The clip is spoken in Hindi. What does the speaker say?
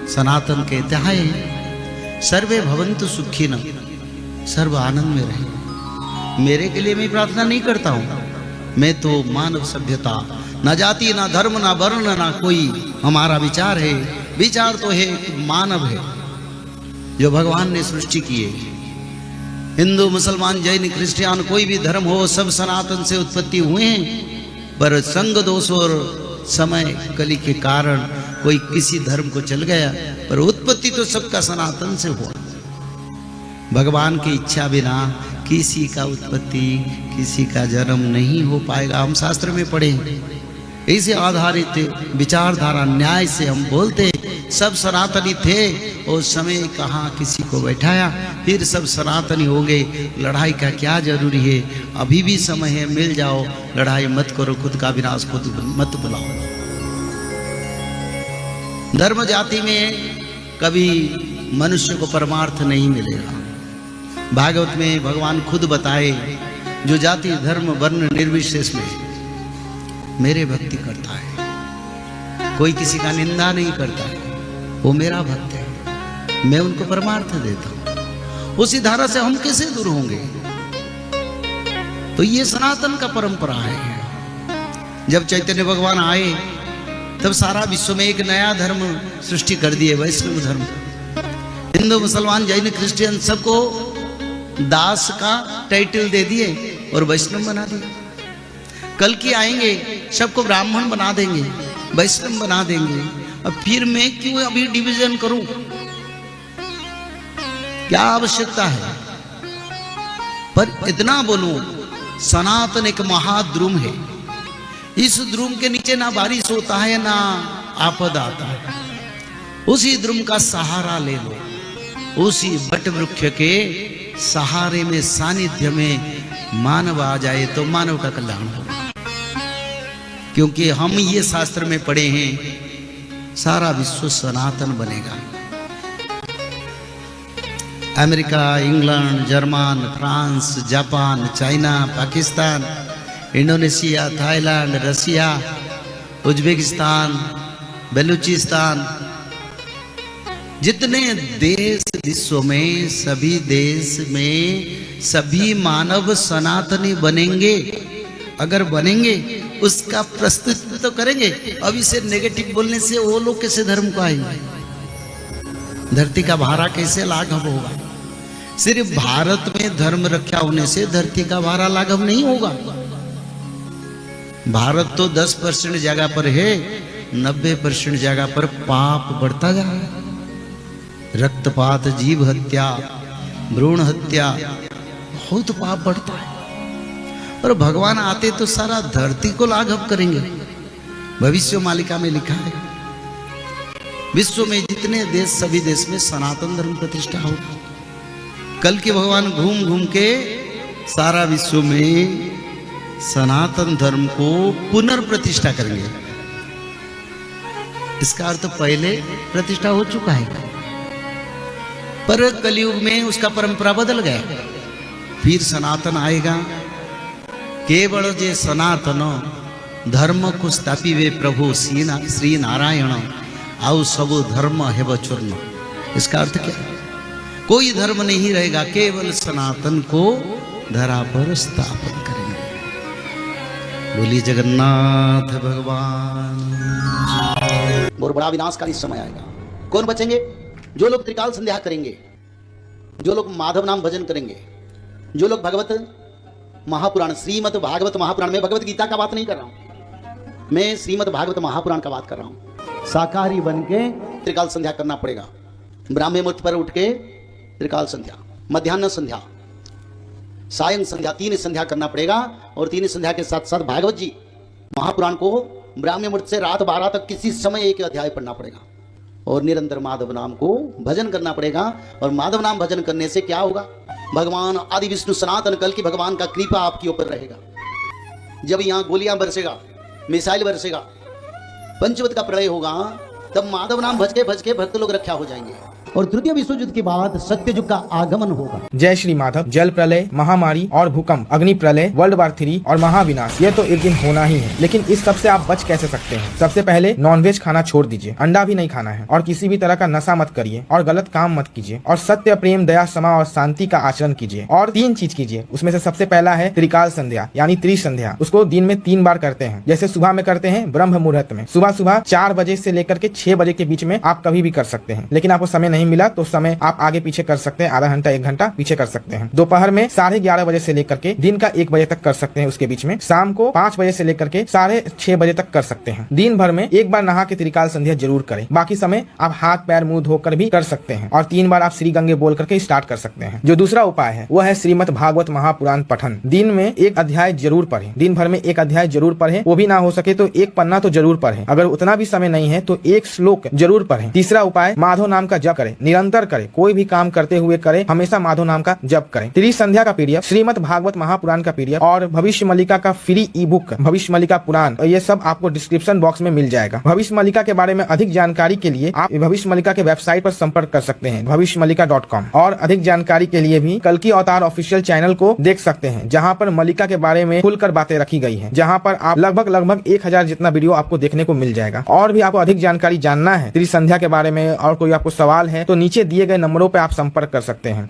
सनातन कहते हैं सर्वे भवन्तु सुखिनः, सर्व आनंद में रहे। मेरे के लिए मैं प्रार्थना नहीं करता हूँ, मैं तो मानव सभ्यता, ना जाति ना धर्म ना वर्ण ना कोई हमारा विचार है। विचार तो है मानव है जो भगवान ने सृष्टि की है। हिंदू मुसलमान जैन क्रिश्चियन कोई भी धर्म हो, सब सनातन से उत्पत्ति हुए हैं, पर संग दोष और समय कली के कारण कोई किसी धर्म को चल गया, पर उत्पत्ति तो सबका सनातन से हुआ। भगवान की इच्छा बिना किसी का उत्पत्ति, किसी का जन्म नहीं हो पाएगा। हम शास्त्र में पढ़े, इसे आधारित विचारधारा न्याय से हम बोलते सब सनातनी थे और समय कहाँ किसी को बैठाया, फिर सब सनातनी हो गए। लड़ाई का क्या जरूरी है, अभी भी समय है, मिल जाओ, लड़ाई मत करो, खुद का विनाश खुद मत बुलाओ। धर्म जाति में कभी मनुष्य को परमार्थ नहीं मिलेगा। भागवत में भगवान खुद बताए, जो जाति धर्म वर्ण निर्विशेष में मेरे भक्ति करता है, कोई किसी का निंदा नहीं करता है, वो मेरा भक्त है, मैं उनको परमार्थ देता हूं। उसी धारा से हम कैसे दूर होंगे? तो ये सनातन का परंपरा है। जब चैतन्य भगवान आए तब सारा विश्व में एक नया धर्म सृष्टि कर दिए, वैष्णव धर्म। हिंदू मुसलमान जैन क्रिश्चियन सबको दास का टाइटल दे दिए और वैष्णव बना दिए। कल की आएंगे सबको ब्राह्मण बना देंगे, वैष्णव बना देंगे। अब फिर मैं क्यों अभी डिवीजन करूं? क्या आवश्यकता है? पर इतना बोलूं, सनातन एक महाद्रुम है। इस द्रुम के नीचे ना बारिश होता है ना आपदा आता है। उसी द्रुम का सहारा ले लो, उसी वट वृक्ष के सहारे में सानिध्य में मानव आ जाए तो मानव का कल्याण होगा। क्योंकि हम ये शास्त्र में पढ़े हैं, सारा विश्व सनातन बनेगा। America, England, German, France, Japan, China, Pakistan, Indonesia, Thailand, Russia, Uzbekistan, Balochistan, जितने देश विश्व में, सभी देश में सभी मानव सनातनी बनेंगे। अगर बनेंगे उसका प्रस्तुत तो करेंगे। अब इसे नेगेटिव बोलने से वो लोग कैसे धर्म को आएंगे? धरती का भारा कैसे लाघव होगा? सिर्फ भारत में धर्म रक्षा होने से धरती का भारा लाघव नहीं होगा। भारत तो 10% जगह पर है, 90% जगह पर पाप बढ़ता जा रहा है। रक्तपात, जीव हत्या, भ्रूण हत्या, बहुत पाप बढ़ता है। और भगवान आते तो सारा धरती को लाघव करेंगे। भविष्य मालिका में लिखा है, विश्व में जितने देश, सभी देश में सनातन धर्म प्रतिष्ठा होगा। कल के भगवान घूम घूम के सारा विश्व में सनातन धर्म को पुनर्प्रतिष्ठा करेंगे। इसका अर्थ पहले प्रतिष्ठा हो चुका है, पर कलयुग में उसका परंपरा बदल गया। फिर सनातन आएगा। केवल जे सनातन धर्म को स्थापिवे प्रभु श्री नारायण आउ सब धर्म हेव चूर्ण। इसका अर्थ क्या है? कोई धर्म नहीं रहेगा, केवल सनातन को धरा पर स्थापन करेंगे। बोलिए जगन्नाथ भगवान। बहुत बड़ा विनाशकारी समय आएगा। कौन बचेंगे? जो लोग त्रिकाल संध्या करेंगे, जो लोग माधव नाम भजन करेंगे, जो लोग भगवत महापुराण, श्रीमद् भागवत महापुराण, में भगवत गीता का बात नहीं कर रहा हूं, मैं श्रीमद् भागवत महापुराण का बात कर रहा हूं। शाकाहारी बन के त्रिकाल संध्या करना पड़ेगा। ब्राह्मण मुहूर्त पर उठ के त्रिकाल संध्या, मध्याह्न संध्या, सायं संध्या, 3 संध्या करना पड़ेगा। और 3 संध्या के साथ साथ भागवत जी महापुराण को ब्राह्मण मुहूर्त से रात 12 तक किसी समय एक अध्याय पढ़ना पड़ेगा। और निरंतर माधव नाम को भजन करना पड़ेगा। और माधव नाम भजन करने से क्या होगा? भगवान आदि विष्णु सनातन कल की भगवान का कृपा आपके ऊपर रहेगा। जब यहाँ गोलियां बरसेगा, मिसाइल बरसेगा, पंचवत का प्रलय होगा, तब माधव नाम भज के भक्त लोग रक्षा हो जाएंगे। और तृतीय विश्व युद्ध के बाद सत्य युग का आगमन होगा। जय श्री माधव। जल प्रलय, महामारी और भूकंप, अग्नि प्रलय, वर्ल्ड वार 3 और महाविनाश, ये तो एक दिन होना ही है। लेकिन इस सब से आप बच कैसे सकते हैं? सबसे पहले नॉनवेज खाना छोड़ दीजिए, अंडा भी नहीं खाना है, और किसी भी तरह का नशा मत करिए, और गलत काम मत कीजिए, और सत्य, प्रेम, दया, क्षमा और शांति का आचरण कीजिए। और 3 चीज कीजिए, उसमें से सबसे पहला है त्रिकाल संध्या यानी त्रिसंध्या। उसको दिन में 3 बार करते हैं। जैसे सुबह में करते हैं ब्रह्म मुहूर्त में, सुबह सुबह 4 बजे से लेकर के 6 बजे के बीच में आप कभी भी कर सकते हैं। लेकिन आपको समय नहीं मिला तो समय आप आगे पीछे कर सकते हैं, आधा घंटा 1 घंटा पीछे कर सकते हैं। दोपहर में 11:30 बजे से लेकर के दिन का 1 बजे तक कर सकते हैं, उसके बीच में शाम को 5 बजे से लेकर के 6:30 बजे तक कर सकते हैं। दिन भर में 1 बार नहा के त्रिकाल संध्या जरूर करें। बाकी समय आप हाथ पैर मुंह धोकर भी कर सकते हैं, और 3 बार आप श्री गंगे बोल करके स्टार्ट कर सकते हैं। जो दूसरा उपाय है वो है श्रीमद् भागवत महापुराण पठन। दिन में 1 अध्याय जरूर पढ़ें, दिन भर में 1 अध्याय जरूर पढ़ें। वो भी ना हो सके तो 1 पन्ना तो जरूर पढ़ें। अगर उतना भी समय नहीं है तो 1 श्लोक जरूर पढ़ें। तीसरा उपाय, माधव नाम का जप करें, निरंतर करें, कोई भी काम करते हुए करें, हमेशा माधव नाम का जप करें। त्रिसंध्या का पीडीएफ, श्रीमद् भागवत महापुराण का पीडीएफ और भविष्य मल्लिका का फ्री ई बुक भविष्य मल्लिका पुराण, ये सब आपको डिस्क्रिप्शन बॉक्स में मिल जाएगा। भविष्य मल्लिका के बारे में अधिक जानकारी के लिए आप भविष्य मल्लिका के वेबसाइट पर संपर्क कर सकते हैं, भविष्यमल्लिका.com। और अधिक जानकारी के लिए भी कल्कि अवतार ऑफिशियल चैनल को देख सकते हैं, जहां पर मल्लिका के बारे में खुलकर बातें रखी गई हैं, जहां पर आप लगभग 1000 जितना वीडियो आपको देखने को मिल जाएगा। और भी आपको अधिक जानकारी जानना है त्रिसंध्या के बारे में और कोई आपको सवाल है तो नीचे दिए गए नंबरों पर आप संपर्क कर सकते हैं।